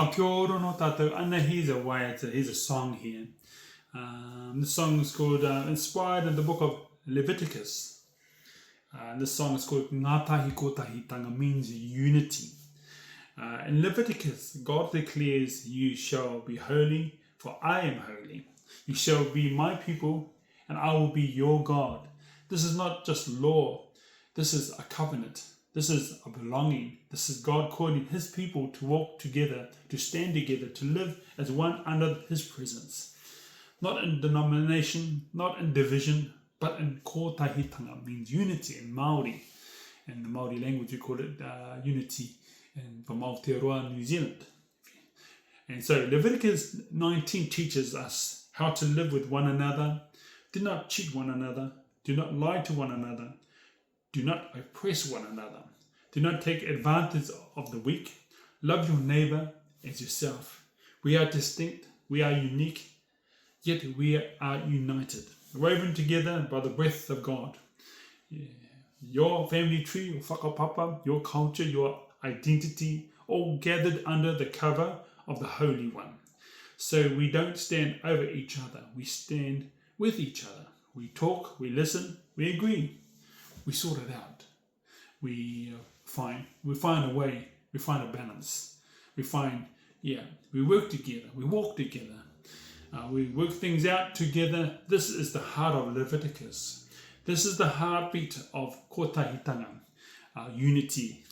Kia ora no tātou ana, here's a song here. The song is called, inspired in the book of Leviticus. This song is called Ngā Tahi Kōtahitanga, means unity. In Leviticus, God declares, "You shall be holy, for I am holy. You shall be my people, and I will be your God." This is not just law. This is a covenant. This is a belonging. This is God calling his people to walk together, to stand together, to live as one under his presence. Not in denomination, not in division, but in kōtahitanga, means unity in Māori. In the Māori language, we call it unity from Aotearoa, New Zealand. And so Leviticus 19 teaches us how to live with one another. Do not cheat one another. Do not lie to one another. Do not oppress one another. Do not take advantage of the weak. Love your neighbor as yourself. We are distinct. We are unique. Yet we are united. Woven together by the breath of God. Your family tree, your whakapapa, your culture, your identity, all gathered under the cover of the Holy One. So we don't stand over each other. We stand with each other. We talk, we listen, we agree. We sort it out. We find a way. We find a balance. We work together. We walk together. We work things out together. This is the heart of Leviticus. This is the heartbeat of Kōtahitanga, unity.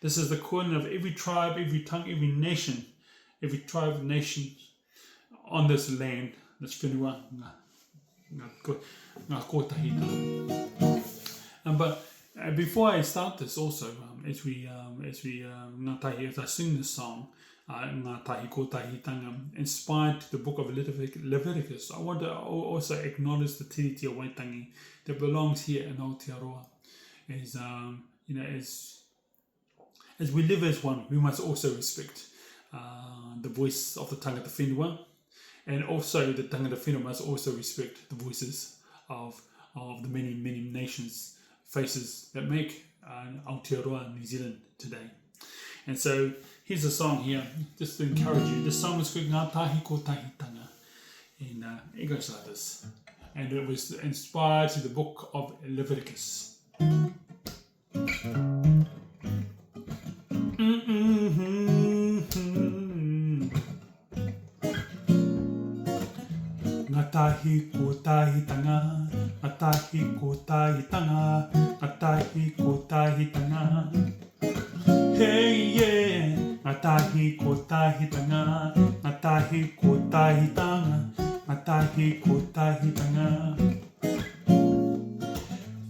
This is the calling of every tribe, every tongue, every nation, every tribe, nation on this land, this whenua, Ngā Kōtahitanga. But before I start this, also as I sing this song, Ngā Tahi Kōtahitanga, inspired to the book of Leviticus, I want to also acknowledge the Tiriti of Waitangi that belongs here in Aotearoa. As we live as one, we must also respect the voice of the Tāngata Whenua, and also the Tāngata Whenua must also respect the voices of the many, many nations, faces that make Aotearoa New Zealand today. And so here's a song here, just to encourage you. This song is called Ngā Tahi Kōtahitanga, and it goes like this. And it was inspired to the book of Leviticus. Ngā Tahi Kōtahitanga, Ngā Tahi Kōtahitanga, Ngā Tahi Kōtahitanga. Hey yeah, Ngā Tahi Kōtahitanga, Ngā Tahi Kōtahitanga, Ngā Tahi Kōtahitanga.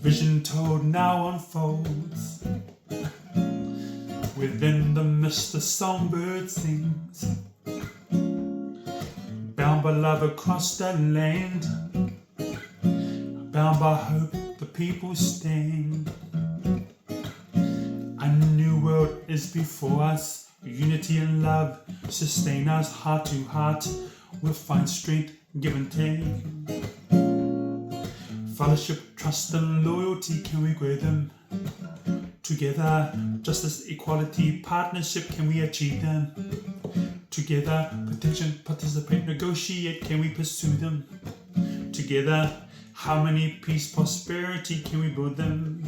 Vision told now unfolds. Within the mist the songbird sings. Bound by love across the land, bound by hope the people stand. A new world is before us. Unity and love sustain us heart to heart. We'll find strength, give and take. Fellowship, trust and loyalty, can we grow them together? Justice, equality, partnership, can we achieve them together? Protection, participate, negotiate, can we pursue them together? Harmony, peace, prosperity, can we build them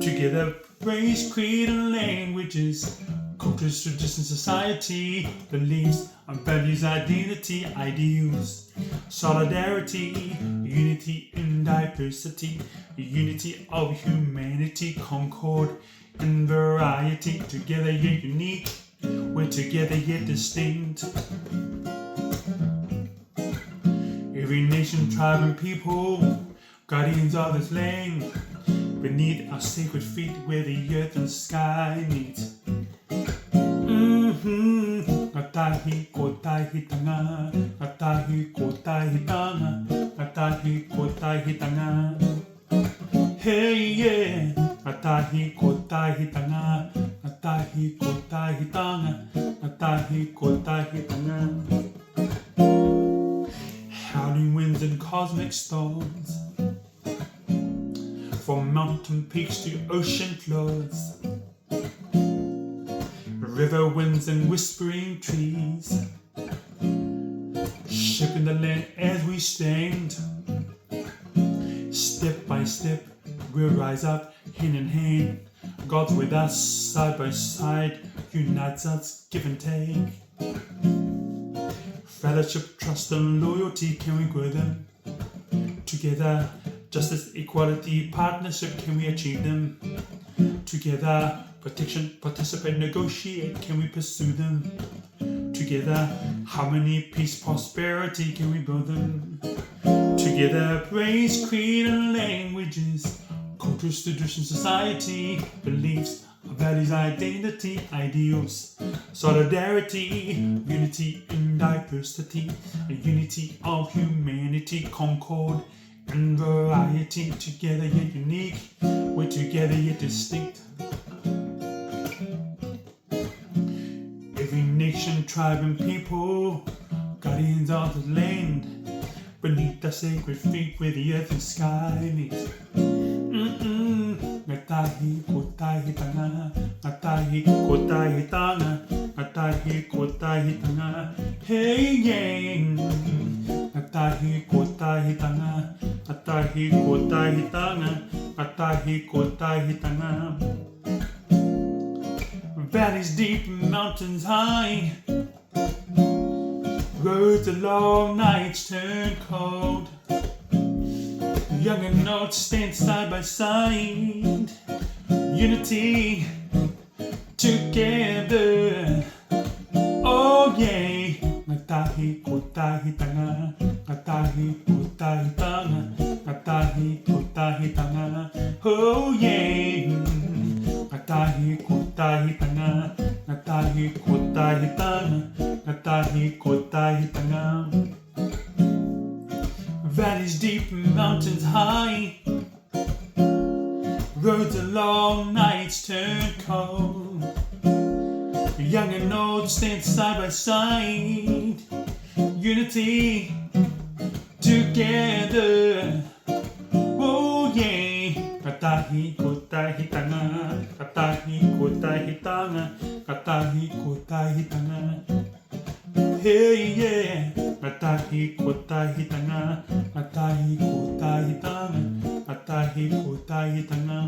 together? Race, creed and languages, cultures, traditions, society, beliefs and values, identity, ideals, solidarity, unity in diversity, unity of humanity, concord and variety, together yet unique, we're together yet distinct. Every nation, tribe and people, guardians of this land, beneath our sacred feet where the earth and sky meet. Ngā Tahi Kōtahitanga, Ngā Tahi Kōtahitanga, Ngā Tahi Kōtahitanga. Hey yeah, Ngā Tahi Kōtahitanga, Ngā Tahi Kōtahitanga, Ngā Tahi Kōtahitanga. Howling winds and cosmic storms, from mountain peaks to ocean floors, river winds and whispering trees, shaping the land as we stand. Step by step, we'll rise up hand in hand. God's with us, side by side, unites us, give and take. Fellowship, trust and loyalty, can we grow them? Together, justice, equality, partnership, can we achieve them? Together, protection, participate, negotiate, can we pursue them? Together, harmony, peace, prosperity, can we build them? Together, praise, creed and languages, cultures, traditions, society, beliefs, values, identity, ideals, solidarity, unity in diversity, a unity of humanity, concord and variety, together yet unique, we're together yet distinct. Every nation, tribe and people, guardians of the land, beneath the sacred feet where the earth and sky meet. Ngā Tahi Kōtahitanga, Ngā Tahi Kōtahitanga, Ngā Tahi Kōtahitanga, hey yeah. Ngā Tahi Kōtahitanga, Ngā Tahi Kōtahitanga, Ngā Tahi Kōtahitanga. Valleys deep, mountains high, roads along, nights turn cold. Young and old stand side by side, unity together. Oh yeah. Ngā Tahi Kōtahitanga, Ngā Tahi Kōtahitanga, Ngā Tahi Kōtahitanga. Oh yeah. Ngā Tahi Kōtahitanga, Ngā Tahi Kōtahitanga, Ngā Tahi Kōtahitanga. Valleys deep, mountains high, roads along, nights turn cold. Young and old stand side by side, unity together. Oh yeah. Ngā Tahi Kōtahitanga, Ngā Tahi Kōtahitanga, Ngā Tahi Kōtahitanga. Hey yeah. Ngā Tahi Kōtahitanga, Ngā Tahi Kōtahitanga, Ngā Tahi Kōtahitanga.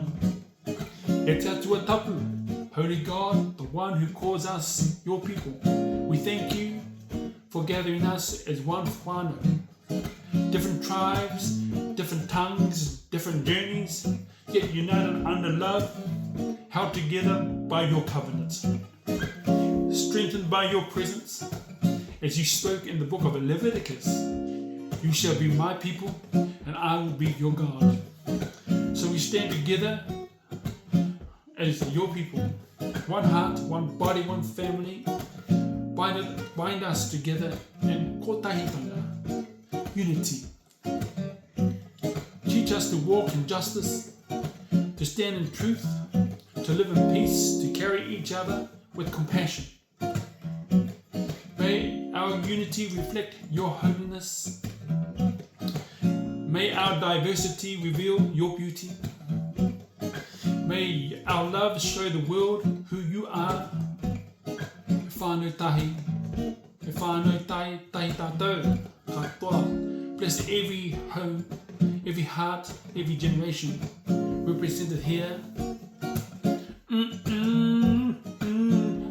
E te atua tapu, Holy God, the one who calls us your people. We thank you for gathering us as one whānau. Different tribes, different tongues, different journeys, yet united under love, held together by your covenant, strengthened by your presence. As you spoke in the book of Leviticus, you shall be my people and I will be your God. So we stand together as your people, one heart, one body, one family. Bind us together in kōtahitanga, unity. Teach us to walk in justice, to stand in truth, to live in peace, to carry each other with compassion. May our unity reflect your holiness. May our diversity reveal your beauty. May our love show the world who you are. Whānau tahi, whānau tahi, tahi tātou, katoa. Bless every home, every heart, every generation represented here.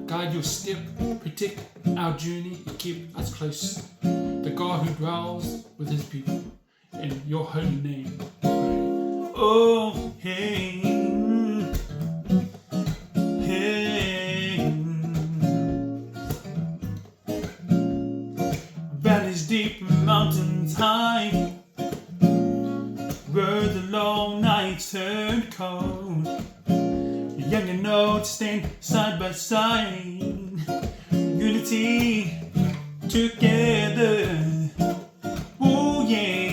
Guide your step, protect our journey, and keep us close. The God who dwells with his people. In your holy name, we pray. Oh, hey, hey. Valleys deep, mountains high, roads along, nights turn cold. Young and old stand side by side, unity together. Oh yeah.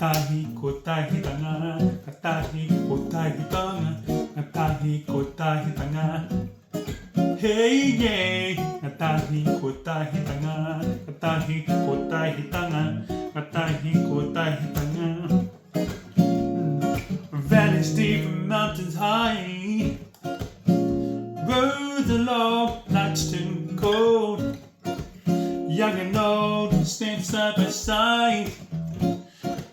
Ngā Tahi Kōtahitanga, Ngā Tahi Kōtahitanga, Ngā Tahi Kōtahitanga. Hey yeah. Ngā Tahi Kōtahitanga, Ngā Tahi Kōtahitanga, Ngā Tahi Kōtahitanga. Valleys deep and mountains high, roads along. touched and cold. Young and old, stand side by side.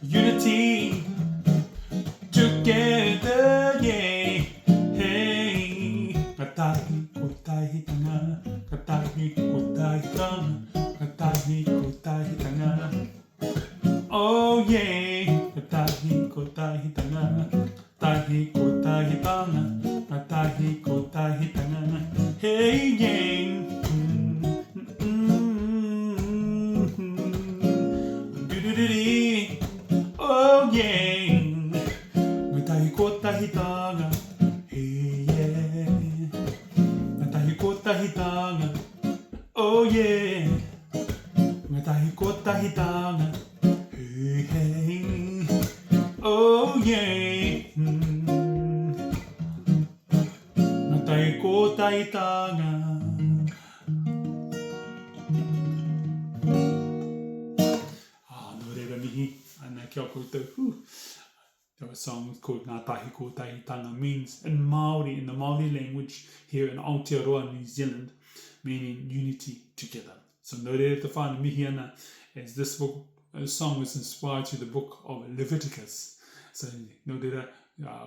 Unity, together, yeah. Hey, Ngā Tahi Kōtahitanga, Ngā Tahi Kōtahitanga, Ngā Tahi Kōtahitanga. Oh yeah, Ngā Tahi Kōtahitanga, Tahi Kōtahitanga, Ngā Tahi Kōtahitanga. Hey yeah. Oh yeah, Ngā Tahi Kōtahitanga, hey yeah, Ngā Tahi Kōtahitanga, oh yeah, Ngā Tahi Kōtahitanga, hey hey, oh yeah, Ngā Tahi Kōtahitanga. Kia koutou. That song is called Ngā Tahi Kōtahitanga, means in Māori, in the Māori language here in Aotearoa, New Zealand, meaning unity together. So no reira te whāna mihi ana, as this book, song was inspired to the book of Leviticus. So no reira,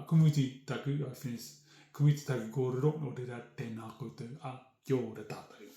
kumuti taku, I finished, kumuti taku kōrero, no reira tēnā koutou, kia ora tātou.